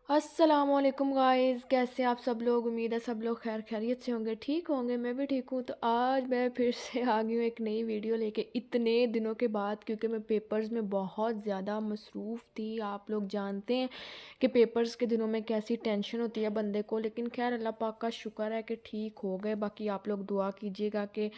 अस्सलामुअलैकुम गाइस, कैसे आप सब लोग। उम्मीद है सब लोग खैर खैरियत से होंगे, ठीक होंगे। मैं भी ठीक हूँ। तो आज मैं फिर से आ गई हूँ एक नई वीडियो लेके इतने दिनों के बाद, क्योंकि मैं पेपर्स में बहुत ज़्यादा मसरूफ़ थी। आप लोग जानते हैं कि पेपर्स के दिनों में कैसी टेंशन होती है बंदे को, लेकिन खैर अल्लाह पाक का शुक्र है कि ठीक हो गए। बाकी आप लोग दुआ कीजिएगा कि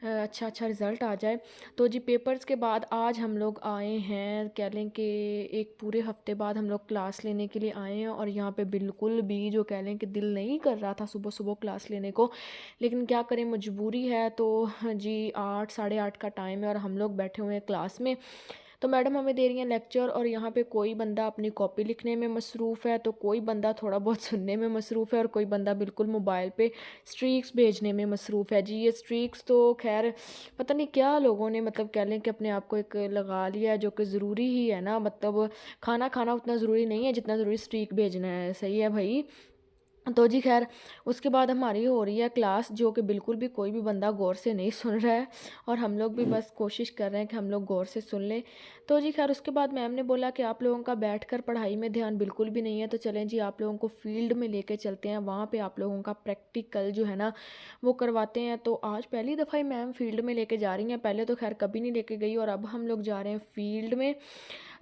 अच्छा अच्छा रिज़ल्ट आ जाए। तो जी पेपर्स के बाद आज हम लोग आए हैं, कह लें कि एक पूरे हफ्ते बाद हम लोग क्लास लेने के लिए आए हैं। और यहाँ पे बिल्कुल भी जो कह लें कि दिल नहीं कर रहा था सुबह सुबह क्लास लेने को, लेकिन क्या करें, मजबूरी है। तो जी 8 साढ़े 8 का टाइम है और हम लोग बैठे हुए हैं क्लास में। तो मैडम हमें दे रही हैं लेक्चर, और यहाँ पे कोई बंदा अपनी कॉपी लिखने में मसरूफ़ है, तो कोई बंदा थोड़ा बहुत सुनने में मसरूफ़ है, और कोई बंदा बिल्कुल मोबाइल पे स्ट्रीक्स भेजने में मसरूफ़ है। जी ये स्ट्रीक्स तो खैर पता नहीं क्या लोगों ने मतलब कह लें कि अपने आप को एक लगा लिया है, जो कि ज़रूरी ही है ना। मतलब खाना खाना उतना ज़रूरी नहीं है जितना ज़रूरी स्ट्रीक भेजना है। सही है भाई। तो जी खैर उसके बाद हमारी हो रही है क्लास, जो कि बिल्कुल भी कोई भी बंदा गौर से नहीं सुन रहा है, और हम लोग भी बस कोशिश कर रहे हैं कि हम लोग गौर से सुन लें। तो जी खैर उसके बाद मैम ने बोला कि आप लोगों का बैठकर पढ़ाई में ध्यान बिल्कुल भी नहीं है, तो चलें जी आप लोगों को फील्ड में लेके चलते हैं, वहाँ पे आप लोगों का प्रैक्टिकल जो है ना वो करवाते हैं। तो आज पहली दफ़ा ही मैम फील्ड में लेके जा रही हैं, पहले तो खैर कभी नहीं लेके गई, और अब हम लोग जा रहे हैं फील्ड में।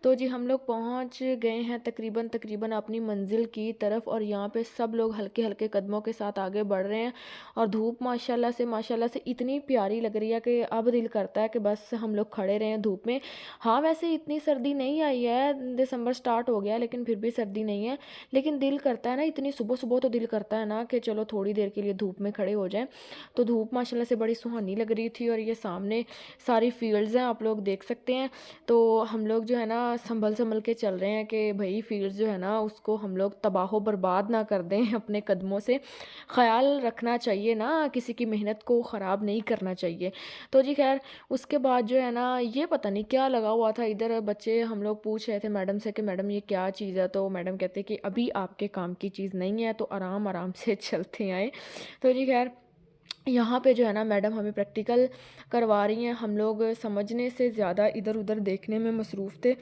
तो जी हम लोग पहुंच गए हैं तकरीबन तकरीबन अपनी मंजिल की तरफ, और यहाँ पे सब लोग हल्के हल्के कदमों के साथ आगे बढ़ रहे हैं। और धूप माशाल्लाह से इतनी प्यारी लग रही है कि अब दिल करता है कि बस हम लोग खड़े रहें धूप में। हाँ वैसे इतनी सर्दी नहीं आई है, दिसंबर स्टार्ट हो गया लेकिन फिर भी सर्दी नहीं है। लेकिन दिल करता है ना, इतनी सुबह सुबह तो दिल करता है ना कि चलो थोड़ी देर के लिए धूप में खड़े हो जाएं। तो धूप माशाल्लाह से बड़ी सुहानी लग रही थी, और ये सामने सारी फील्ड्स हैं, आप लोग देख सकते हैं। तो हम लोग जो है ना संभल संभल के चल रहे हैं कि भाई फील्ड्स जो है ना उसको हम लोग तबाह बर्बाद ना कर दें अपने कदमों से। ख्याल रखना चाहिए ना, किसी की मेहनत को ख़राब नहीं करना चाहिए। तो जी खैर उसके बाद जो है ना ये पता नहीं क्या लगा हुआ था इधर, बच्चे हम लोग पूछ रहे थे मैडम से कि मैडम ये क्या चीज़ है, तो मैडम कहते कि अभी आपके काम की चीज़ नहीं है, तो आराम आराम से चलते आए। तो जी खैर यहाँ पे जो है ना मैडम हमें प्रैक्टिकल करवा रही हैं। हम लोग समझने से ज़्यादा इधर उधर देखने में मसरूफ़ थे,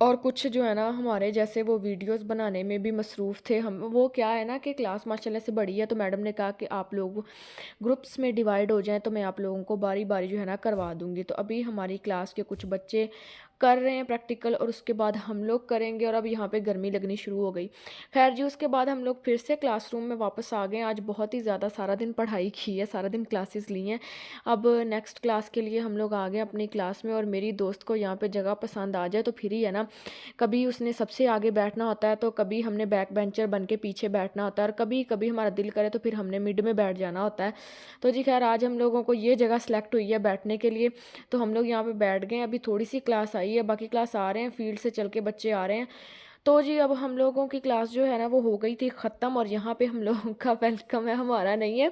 और कुछ जो है ना हमारे जैसे वो वीडियोस बनाने में भी मसरूफ़ थे। हम वो क्या है ना कि क्लास माशाल्लाह से बड़ी है, तो मैडम ने कहा कि आप लोग ग्रुप्स में डिवाइड हो जाएं, तो मैं आप लोगों को बारी बारी जो है ना करवा दूंगी। तो अभी हमारी क्लास के कुछ बच्चे कर रहे हैं प्रैक्टिकल, और उसके बाद हम लोग करेंगे, और अब यहाँ पे गर्मी लगनी शुरू हो गई। खैर जी उसके बाद हम लोग फिर से क्लासरूम में वापस आ गए। आज बहुत ही ज़्यादा सारा दिन पढ़ाई की है, सारा दिन क्लासेस ली हैं। अब नेक्स्ट क्लास के लिए हम लोग आ गए अपनी क्लास में, और मेरी दोस्त को यहाँ पे जगह पसंद आ जाए तो फिर ही है ना, कभी उसने सबसे आगे बैठना होता है, तो कभी हमने बैक बेंचर बन के पीछे बैठना होता है, और कभी कभी हमारा दिल करे तो फिर हमने मिड में बैठ जाना होता है। तो जी खैर आज हम लोगों को ये जगह सेलेक्ट हुई है बैठने के लिए, तो हम लोग यहाँ पे बैठ गए। अभी थोड़ी सी क्लास आई है, बाकी क्लास आ रहे हैं, फील्ड से चल के बच्चे आ रहे हैं। तो जी अब हम लोगों की क्लास जो है ना वो हो गई थी ख़त्म, और यहाँ पे हम लोगों का वेलकम है, हमारा नहीं है,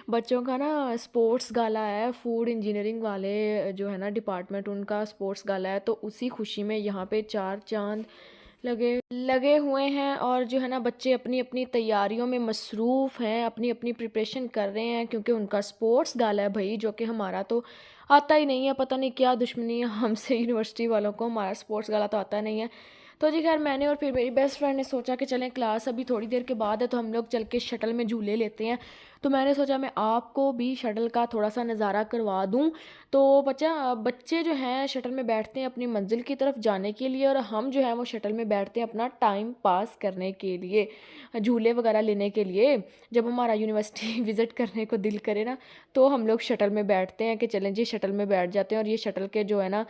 बच्चों का ना स्पोर्ट्स गाला है। फूड इंजीनियरिंग वाले जो है ना डिपार्टमेंट, उनका स्पोर्ट्स गाला है, तो उसी खुशी में यहाँ पे चार चांद लगे लगे हुए हैं, और जो है ना बच्चे अपनी अपनी तैयारियों में मसरूफ़ हैं, अपनी अपनी प्रिपरेशन कर रहे हैं, क्योंकि उनका स्पोर्ट्स गाला है भाई, जो कि हमारा तो आता ही नहीं है। पता नहीं क्या दुश्मनी है हमसे यूनिवर्सिटी वालों को, हमारा स्पोर्ट्स गाला तो आता नहीं है। तो जी खैर मैंने और फिर मेरी बेस्ट फ्रेंड ने सोचा कि चलें क्लास अभी थोड़ी देर के बाद है, तो हम लोग चल के शटल में झूले लेते हैं। तो मैंने सोचा मैं आपको भी शटल का थोड़ा सा नज़ारा करवा दूं। तो बच्चे जो हैं शटल में बैठते हैं अपनी मंजिल की तरफ जाने के लिए, और हम जो है वो शटल में बैठते हैं अपना टाइम पास करने के लिए, झूले वगैरह लेने के लिए। जब हमारा यूनिवर्सिटी विज़िट करने को दिल करे ना, तो हम लोग शटल में बैठते हैं कि चलें जी शटल में बैठ जाते हैं। और ये शटल के जो है ना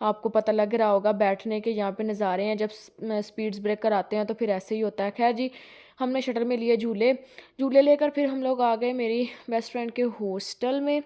आपको पता लग रहा होगा बैठने के यहाँ पे नज़ारे हैं, जब स्पीड्स ब्रेकर आते हैं तो फिर ऐसे ही होता है। खैर जी हमने शटल में लिए झूले, झूले लेकर फिर हम लोग आ गए मेरी बेस्ट फ्रेंड के हॉस्टल में,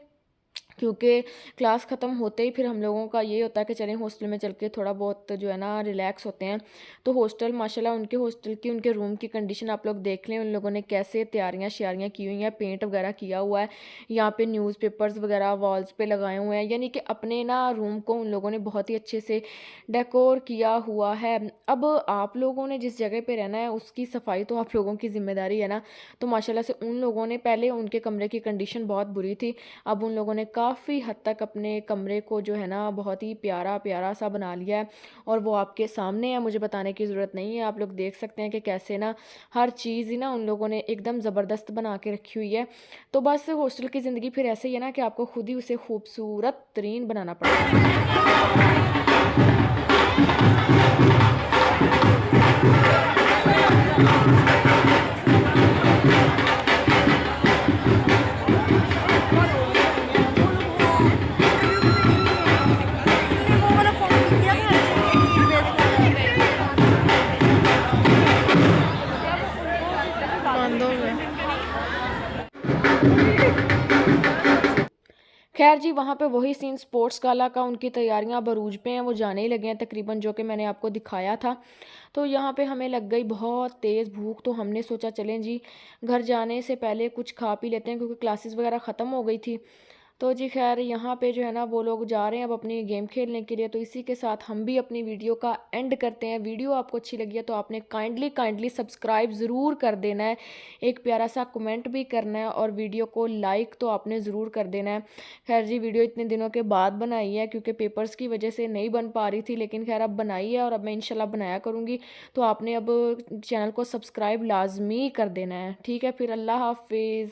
क्योंकि क्लास ख़त्म होते ही फिर हम लोगों का ये होता है कि चलें हॉस्टल में चल के थोड़ा बहुत जो है ना रिलैक्स होते हैं। तो हॉस्टल माशाल्लाह उनके हॉस्टल की उनके रूम की कंडीशन आप लोग देख लें, उन लोगों ने कैसे तैयारियां श्यारियां की हुई हैं, पेंट वगैरह किया हुआ है, यहाँ पे न्यूज़पेपर्स वगैरह वॉल्स पे लगाए हुए हैं, यानी कि अपने ना रूम को उन लोगों ने बहुत ही अच्छे से डेकोर किया हुआ है। अब आप लोगों ने जिस जगह पे रहना है उसकी सफाई तो आप लोगों की जिम्मेदारी है ना। तो माशाल्लाह से उन लोगों ने, पहले उनके कमरे की कंडीशन बहुत बुरी थी, अब उन लोगों ने काफ़ी काफ़ी हद तक अपने कमरे को जो है ना बहुत ही प्यारा प्यारा सा बना लिया है, और वो आपके सामने है, मुझे बताने की ज़रूरत नहीं है। आप लोग देख सकते हैं कि कैसे ना हर चीज़ ही ना उन लोगों ने एकदम ज़बरदस्त बना के रखी हुई है। तो बस हॉस्टल की ज़िंदगी फिर ऐसे ही है ना कि आपको खुद ही उसे खूबसूरत तरीन बनाना पड़ता है। खैर जी, वहाँ पे वही सीन स्पोर्ट्स गाला का, उनकी तैयारियाँ अब अरूज पे हैं, वो जाने ही लगे हैं तकरीबन, जो कि मैंने आपको दिखाया था। तो यहाँ पे हमें लग गई बहुत तेज़ भूख, तो हमने सोचा चलें जी घर जाने से पहले कुछ खा पी लेते हैं, क्योंकि क्लासेस वगैरह ख़त्म हो गई थी। तो जी खैर यहाँ पे जो है ना वो लोग जा रहे हैं अब अपनी गेम खेलने के लिए। तो इसी के साथ हम भी अपनी वीडियो का एंड करते हैं। वीडियो आपको अच्छी लगी है तो आपने काइंडली सब्सक्राइब ज़रूर कर देना है, एक प्यारा सा कमेंट भी करना है, और वीडियो को लाइक तो आपने ज़रूर कर देना है। खैर जी, वीडियो इतने दिनों के बाद बनाई है, क्योंकि पेपर्स की वजह से नहीं बन पा रही थी, लेकिन खैर अब बनाई है और अब मैं इंशाल्लाह बनाया करूँगी। तो आपने अब चैनल को सब्सक्राइब लाजमी कर देना है। ठीक है, फिर अल्लाह हाफिज़।